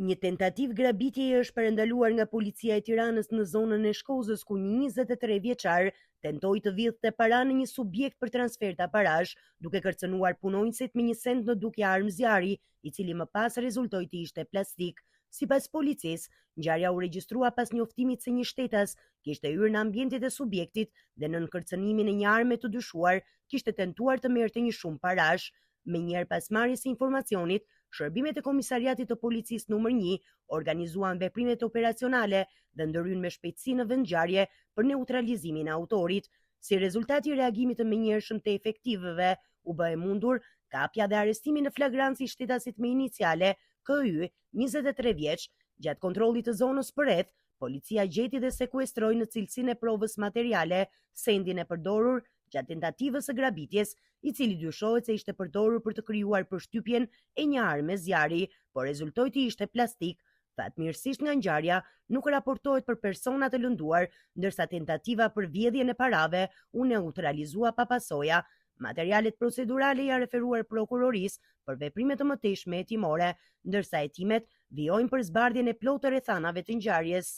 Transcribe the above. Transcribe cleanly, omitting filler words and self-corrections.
Një tentativ grabitjeje është parandaluar nga policia e Tiranës në zonën e Shkozës, ku një 23 vjeçar tentoi të vidhte para në një subjekt për transferta parash, duke kërcënuar punonjësit me një send në dukje armë zjarri, i cili më pas rezultoi të ishte plastik. Sipas policisë, ngjarja u regjistrua pas njoftimit se një shtetas kishte hyrë në ambientet e subjektit dhe nën kërcënimin e një arme të dyshuar kishte tentuar të merrte një shumë parash. Menjëherë pas marrjes së informacionit, shërbimet e komisariatit të policisë numër 1 organizuan veprimet operacionale dhe ndërhyn me shpejtësi në vendngjarje për neutralizimin e autorit. Si rezultati i reagimit të menjëhershëm të efektivëve, u bë e mundur kapja dhe arrestimi në flagrancë i shtetasit me iniciale KY, 23 vjeç. Gjatë kontrollit të zonës përreth, policia gjeti dhe sekuestroi në cilësinë e provës materiale sendin e përdorur gjatë tentativës së grabitjes, i cili dyshohet se ishte përdorur për të krijuar përshtypjen e një arme zjarri, por rezultoi të ishte plastik. Fatmirësisht nga ngjarja nuk raportohet për persona të lënduar, ndërsa tentativa për vjedhjen e parave u neutralizua pa pasoja. Materialet procedurale janë referuar prokurorisë për veprime të mëtejshme hetimore, ndërsa hetimet vijojnë për zbardhjen e plotë të rrethanave të ngjarjes.